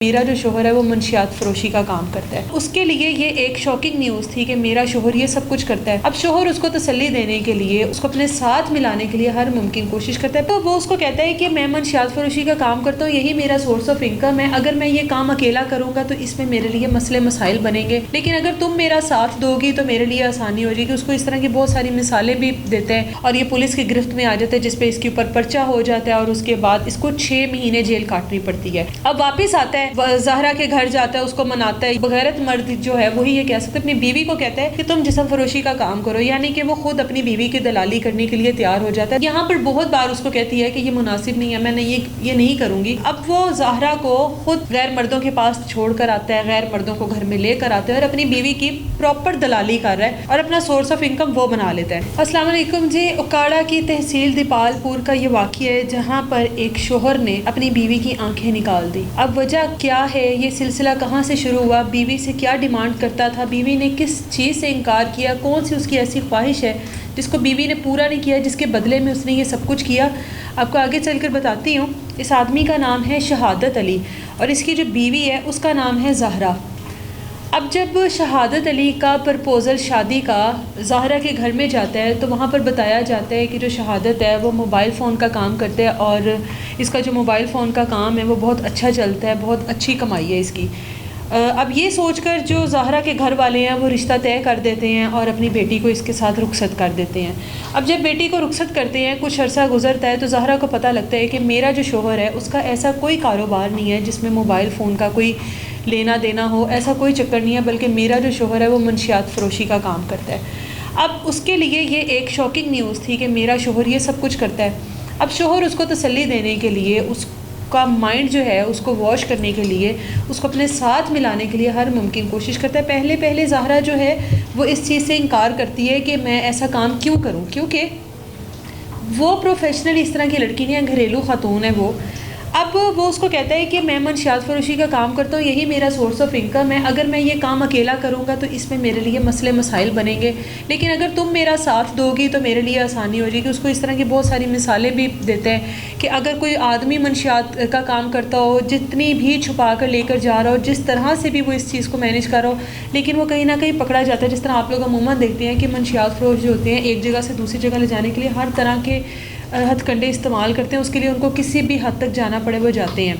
میرا جو شوہر ہے وہ منشیات فروشی کا کام کرتا ہے. اس کے لیے یہ ایک شاکنگ نیوز تھی کہ میرا شوہر یہ سب کچھ کرتا ہے. اب شوہر اس کو تسلی دینے کے لیے، اس کو اپنے ساتھ ملانے کے لیے ہر ممکن کوشش کرتا ہے. تو وہ اس کو کہتا ہے کہ میں منشیات فروشی کا کام کرتا ہوں، یہی میرا سورس آف انکم ہے. اگر میں یہ کام اکیلا کروں گا تو اس میں میرے لیے مسئلے مسائل بنیں گے، لیکن اگر تم میرا ساتھ دو گی تو میرے لیے آسانی ہو جائے گی. اس کو اس طرح کی بہت ساری مثالیں بھی دیتے ہیں اور یہ پولیس کی گرفت میں آ جاتا ہے، جس پہ اس کے اوپر پرچہ ہو جاتا ہے اور اس کے بعد اس کو 6 مہینے جیل کاٹنی پڑتی ہے. اب واپس آتا ہے، زہرا کے گھر جاتا ہے، اس کو مناتا ہے. بغیرت مرد جو ہے وہی یہ کہہ سکتے اپنی بیوی کو کہتا ہے کہ تم جسم فروشی کا کام کرو، یعنی کہ وہ خود اپنی بیوی کی دلالی کرنے کے لیے تیار ہو جاتا ہے. یہاں پر بہت بار اس کو کہتی ہے کہ یہ مناسب نہیں ہے، میں نے یہ نہیں کروں گی. اب وہ زہرا کو خود غیر مردوں کے پاس چھوڑ کر آتا ہے، غیر مردوں کو گھر میں لے کر آتا ہے اور اپنی بیوی کی پراپر دلالی کر رہا ہے اور اپنا سورس آف انکم وہ بنا لیتا ہے. السلام علیکم جی. اکاڑا کی تحصیل دیپال پور کا یہ واقعہ ہے جہاں پر ایک شوہر نے اپنی بیوی کی آنکھیں نکال دی. اب وجہ کیا ہے، یہ سلسلہ کہاں سے شروع ہوا، بیوی سے کیا ڈیمانڈ کرتا تھا، بیوی نے کس چیز سے انکار کیا، کون سی اس کی ایسی خواہش ہے جس کو بیوی نے پورا نہیں کیا، جس کے بدلے میں اس نے یہ سب کچھ کیا، آپ کو آگے چل کر بتاتی ہوں. اس آدمی کا نام ہے شہادت علی اور اس کی جو بیوی ہے اس کا نام ہے زہرا. اب جب شہادت علی کا پرپوزل شادی کا زہرا کے گھر میں جاتا ہے تو وہاں پر بتایا جاتا ہے کہ جو شہادت ہے وہ موبائل فون کا کام کرتا ہے اور اس کا جو موبائل فون کا کام ہے وہ بہت اچھا چلتا ہے، بہت اچھی کمائی ہے اس کی. اب یہ سوچ کر جو زہرا کے گھر والے ہیں وہ رشتہ طے کر دیتے ہیں اور اپنی بیٹی کو اس کے ساتھ رخصت کر دیتے ہیں. اب جب بیٹی کو رخصت کرتے ہیں کچھ عرصہ گزرتا ہے تو زہرا کو پتہ لگتا ہے کہ میرا جو شوہر ہے اس کا ایسا کوئی کاروبار نہیں ہے جس میں موبائل فون کا کوئی لینا دینا ہو، ایسا کوئی چکر نہیں ہے، بلکہ میرا جو شوہر ہے وہ منشیات فروشی کا کام کرتا ہے. اب اس کے لیے یہ ایک شاکنگ نیوز تھی کہ میرا شوہر یہ سب کچھ کرتا ہے. اب شوہر اس کو تسلی دینے کے لیے، اس کا مائنڈ جو ہے اس کو واش کرنے کے لیے، اس کو اپنے ساتھ ملانے کے لیے ہر ممکن کوشش کرتا ہے. پہلے زہرا جو ہے وہ اس چیز سے انکار کرتی ہے کہ میں ایسا کام کیوں کروں، کیونکہ وہ پروفیشنل اس طرح کی لڑکی نہیں ہے، گھریلو خاتون ہے وہ. اب وہ اس کو کہتا ہے کہ میں منشیات فروشی کا کام کرتا ہوں، یہی میرا سورس آف انکم ہے. اگر میں یہ کام اکیلا کروں گا تو اس میں میرے لیے مسئلے مسائل بنیں گے، لیکن اگر تم میرا ساتھ دو گی تو میرے لیے آسانی ہو جائے گی. اس کو اس طرح کی بہت ساری مثالیں بھی دیتے ہیں کہ اگر کوئی آدمی منشیات کا کام کرتا ہو، جتنی بھی چھپا کر لے کر جا رہا ہو، جس طرح سے بھی وہ اس چیز کو مینیج کر رہا ہو، لیکن وہ کہیں نہ کہیں پکڑا جاتا ہے. جس طرح آپ لوگ عموماً دیکھتے ہیں کہ منشیات فروش جو ہوتے ہیں ایک جگہ سے دوسری جگہ لے جانے کے لیے ہر طرح کے ہتھ کنڈے استعمال کرتے ہیں، اس کے لیے ان کو کسی بھی حد تک جانا پڑے وہ جاتے ہیں.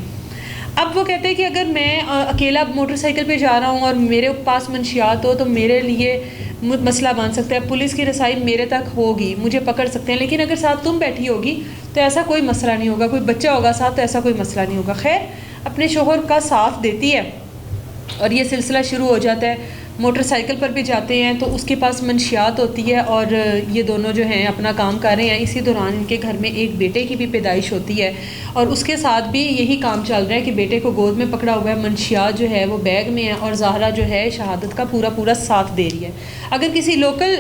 اب وہ کہتے ہیں کہ اگر میں اکیلا موٹر سائیکل پہ جا رہا ہوں اور میرے پاس منشیات ہو تو میرے لیے مسئلہ بن سکتا ہے، پولیس کی رسائی میرے تک ہوگی، مجھے پکڑ سکتے ہیں. لیکن اگر ساتھ تم بیٹھی ہوگی تو ایسا کوئی مسئلہ نہیں ہوگا، کوئی بچہ ہوگا ساتھ تو ایسا کوئی مسئلہ نہیں ہوگا. خیر اپنے شوہر کا ساتھ دیتی ہے اور یہ سلسلہ شروع ہو جاتا ہے. موٹر سائیکل پر بھی جاتے ہیں تو اس کے پاس منشیات ہوتی ہے اور یہ دونوں جو ہیں اپنا کام کر رہے ہیں. اسی دوران ان کے گھر میں ایک بیٹے کی بھی پیدائش ہوتی ہے اور اس کے ساتھ بھی یہی کام چل رہا ہے کہ بیٹے کو گود میں پکڑا ہوا ہے، منشیات جو ہے وہ بیگ میں ہے اور زہرا جو ہے شہادت کا پورا ساتھ دے رہی ہے. اگر کسی لوکل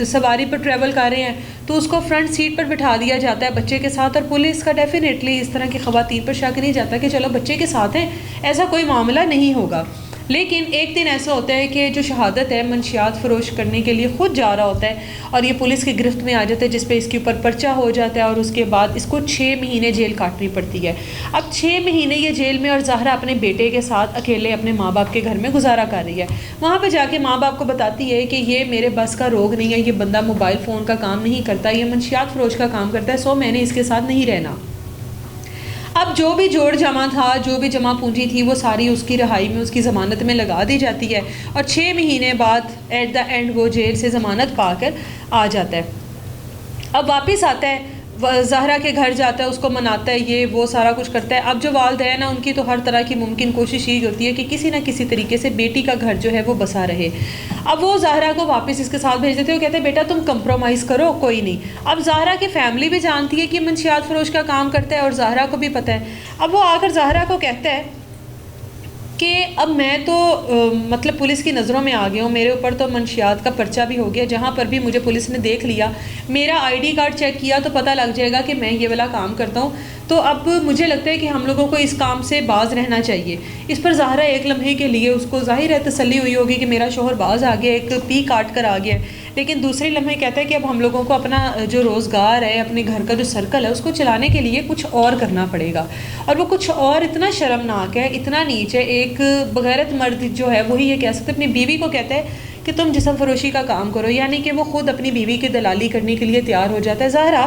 سواری پر ٹریول کر رہے ہیں تو اس کو فرنٹ سیٹ پر بٹھا دیا جاتا ہے بچے کے ساتھ، اور پولیس کا ڈیفینیٹلی اس طرح کی خواتین پر شک نہیں جاتا کہ چلو بچے کے ساتھ ہیں، ایسا کوئی معاملہ نہیں ہوگا. لیکن ایک دن ایسا ہوتا ہے کہ جو شہادت ہے منشیات فروش کرنے کے لیے خود جا رہا ہوتا ہے اور یہ پولیس کی گرفت میں آ جاتا ہے، جس پہ اس کے اوپر پرچہ ہو جاتا ہے اور اس کے بعد اس کو 6 مہینے جیل کاٹنی پڑتی ہے. اب 6 مہینے یہ جیل میں اور زہرا اپنے بیٹے کے ساتھ اکیلے اپنے ماں باپ کے گھر میں گزارا کر رہی ہے. وہاں پہ جا کے ماں باپ کو بتاتی ہے کہ یہ میرے بس کا روگ نہیں ہے، یہ بندہ موبائل فون کا کام نہیں کرتا، یہ منشیات فروش کا کام کرتا ہے، سو میں نے اس کے ساتھ نہیں رہنا. اب جو بھی جوڑ جمع تھا، جو بھی جمع پونجی تھی، وہ ساری اس کی رہائی میں، اس کی ضمانت میں لگا دی جاتی ہے اور 6 مہینے بعد ایٹ دا اینڈ وہ جیل سے ضمانت پا کر آ جاتا ہے. اب واپس آتا ہے، زہرا کے گھر جاتا ہے، اس کو مناتا ہے، یہ وہ سارا کچھ کرتا ہے. اب جو والدین ہیں ان کی تو ہر طرح کی ممکن کوشش یہ ہوتی ہے کہ کسی نہ کسی طریقے سے بیٹی کا گھر جو ہے وہ بسا رہے. اب وہ زہرا کو واپس اس کے ساتھ بھیج دیتے ہیں، وہ کہتے ہیں بیٹا تم کمپرومائز کرو، کوئی نہیں. اب زہرا کی فیملی بھی جانتی ہے کہ منشیات فروش کا کام کرتا ہے اور زہرا کو بھی پتہ ہے. اب وہ آ کر زہرا کو کہتا ہے کہ اب میں تو مطلب پولیس کی نظروں میں آ گیا ہوں، میرے اوپر تو منشیات کا پرچہ بھی ہو گیا، جہاں پر بھی مجھے پولیس نے دیکھ لیا، میرا ID کارڈ چیک کیا تو پتہ لگ جائے گا کہ میں یہ والا کام کرتا ہوں. تو اب مجھے لگتا ہے کہ ہم لوگوں کو اس کام سے باز رہنا چاہیے. اس پر زہرا ایک لمحے کے لیے، اس کو ظاہر ہے تسلی ہوئی ہوگی کہ میرا شوہر باز آ گیا، ایک پی کاٹ کر آ گیا. لیکن دوسرے لمحے کہتا ہے کہ اب ہم لوگوں کو اپنا جو روزگار ہے، اپنے گھر کا جو سرکل ہے، اس کو چلانے کے لیے کچھ اور کرنا پڑے گا، اور وہ کچھ اور اتنا شرمناک ہے، اتنا نیچ ہے. ایک بغیرت مرد جو ہے وہی یہ کہہ سکتے اپنی بیوی کو کہتا ہے کہ تم جسم فروشی کا کام کرو، یعنی کہ وہ خود اپنی بیوی کی دلالی کرنے کے لیے تیار ہو جاتا ہے. زہرا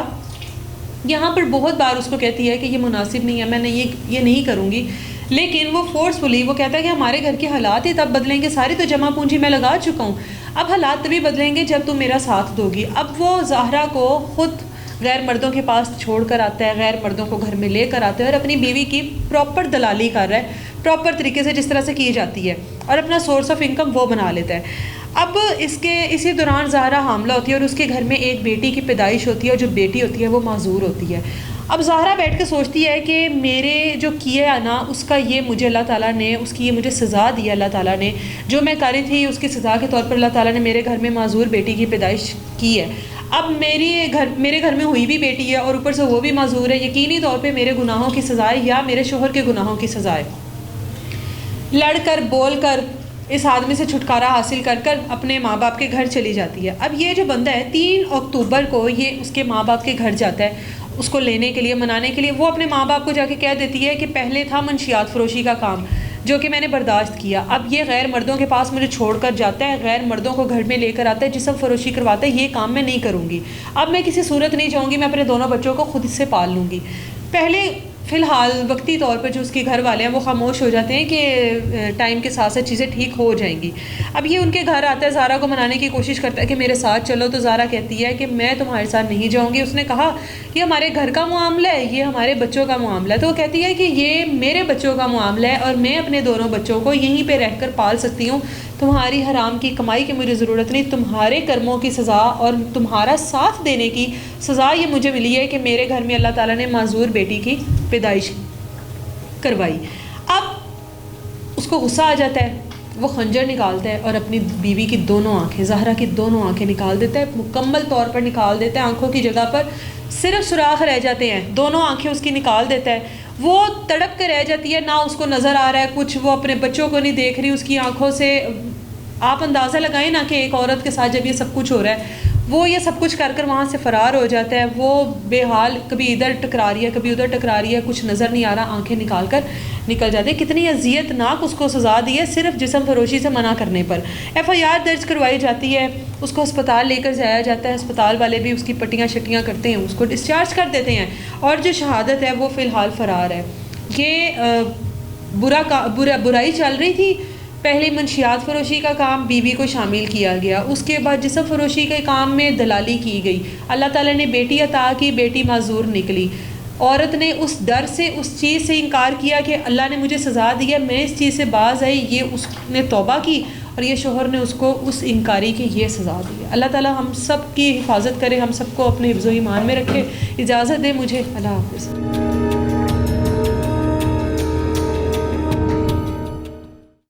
یہاں پر بہت بار اس کو کہتی ہے کہ یہ مناسب نہیں ہے، میں نے یہ نہیں کروں گی، لیکن وہ فورسفلی وہ کہتا ہے کہ ہمارے گھر کے حالات ہی تب بدلیں گے، ساری تو جمع پونجی میں لگا چکا ہوں، اب حالات تبھی بدلیں گے جب تم میرا ساتھ دو گی. اب وہ زہرا کو خود غیر مردوں کے پاس چھوڑ کر آتا ہے، غیر مردوں کو گھر میں لے کر آتا ہے اور اپنی بیوی کی پراپر دلالی کر رہا ہے، پراپر طریقے سے جس طرح سے کی جاتی ہے، اور اپنا سورس آف انکم وہ بنا لیتا ہے. اب اسی دوران زہرا حاملہ ہوتی ہے اور اس کے گھر میں ایک بیٹی کی پیدائش ہوتی ہے، اور جو بیٹی ہوتی ہے وہ معذور ہوتی ہے. اب زہرا بیٹھ کے سوچتی ہے کہ میرے جو کیا ہے نا اس کا یہ مجھے اللہ تعالیٰ نے اس کی یہ مجھے سزا دی ہے، اللہ تعالیٰ نے جو میں کر رہی تھی اس کی سزا کے طور پر اللہ تعالیٰ نے میرے گھر میں معذور بیٹی کی پیدائش کی ہے. اب میرے گھر میں ہوئی بھی بیٹی ہے اور اوپر سے وہ بھی معذور ہے، یقینی طور پہ میرے گناہوں کی سزا ہے یا میرے شوہر کے گناہوں کی سزا ہے. لڑ کر بول کر اس آدمی سے چھٹکارا حاصل کر کر اپنے ماں باپ کے گھر چلی جاتی ہے. اب یہ جو بندہ ہے 3 اکتوبر کو یہ اس کے ماں باپ کے گھر جاتا ہے اس کو لینے کے لیے، منانے کے لیے. وہ اپنے ماں باپ کو جا کے کہہ دیتی ہے کہ پہلے تھا منشیات فروشی کا کام جو کہ میں نے برداشت کیا، اب یہ غیر مردوں کے پاس مجھے چھوڑ کر جاتا ہے، غیر مردوں کو گھر میں لے کر آتا ہے، جسم فروشی کرواتا ہے، یہ کام میں نہیں کروں گی، اب میں کسی صورت نہیں چاہوں گی، میں اپنے دونوں بچوں کو خود سے پال لوں گی. پہلے فی الحال وقتی طور پہ جو اس کے گھر والے ہیں وہ خاموش ہو جاتے ہیں کہ ٹائم کے ساتھ ساتھ چیزیں ٹھیک ہو جائیں گی. اب یہ ان کے گھر آتا ہے، زہرا کو منانے کی کوشش کرتا ہے کہ میرے ساتھ چلو، تو زہرا کہتی ہے کہ میں تمہارے ساتھ نہیں جاؤں گی. اس نے کہا یہ ہمارے گھر کا معاملہ ہے، یہ ہمارے بچوں کا معاملہ ہے. تو وہ کہتی ہے کہ یہ میرے بچوں کا معاملہ ہے اور میں اپنے دونوں بچوں کو یہیں پہ رہ کر پال سکتی ہوں، تمہاری حرام کی کمائی کی مجھے ضرورت نہیں، تمہارے کرموں کی سزا اور تمہارا ساتھ دینے کی سزا یہ مجھے ملی ہے کہ میرے گھر میں اللہ تعالیٰ نے معذور بیٹی کی پیدائش کروائی. اب اس کو غصہ آ جاتا ہے، وہ خنجر نکالتا ہے اور اپنی بیوی کی دونوں آنکھیں، زہرا کی دونوں آنکھیں نکال دیتا ہے، مکمل طور پر نکال دیتا ہے. آنکھوں کی جگہ پر صرف سوراخ رہ جاتے ہیں، دونوں آنکھیں اس کی نکال دیتا ہے. وہ تڑپ کے رہ جاتی ہے، نہ اس کو نظر آ رہا ہے کچھ، وہ اپنے بچوں کو نہیں دیکھ رہی. اس کی آنکھوں سے آپ اندازہ لگائیں نا کہ ایک عورت کے ساتھ جب یہ سب کچھ ہو رہا ہے، وہ یہ سب کچھ کر کر وہاں سے فرار ہو جاتا ہے. وہ بے حال کبھی ادھر ٹکرا رہی ہے کبھی ادھر ٹکرا رہی ہے، کچھ نظر نہیں آ رہا، آنکھیں نکال کر نکل جاتے ہیں. کتنی اذیت ناک اس کو سزا دی ہے صرف جسم فروشی سے منع کرنے پر. FIR درج کروائی جاتی ہے، اس کو ہسپتال لے کر جایا جاتا ہے، ہسپتال والے بھی اس کی پٹیاں شٹیاں کرتے ہیں، اس کو ڈسچارج کر دیتے ہیں، اور جو شہادت ہے وہ فی الحال فرار ہے. یہ برائی چل رہی تھی. پہلے منشیات فروشی کا کام بیوی کو شامل کیا گیا، اس کے بعد جسم فروشی کے کام میں دلالی کی گئی، اللہ تعالیٰ نے بیٹی عطا کی، بیٹی معذور نکلی. عورت نے اس ڈر سے اس چیز سے انکار کیا کہ اللہ نے مجھے سزا دی ہے، میں اس چیز سے باز آئی، یہ اس نے توبہ کی اور یہ شوہر نے اس کو اس انکاری کی یہ سزا دی ہے. اللہ تعالیٰ ہم سب کی حفاظت کرے، ہم سب کو اپنے حفظ و ایمان میں رکھے. اجازت دے مجھے، اللہ حافظ.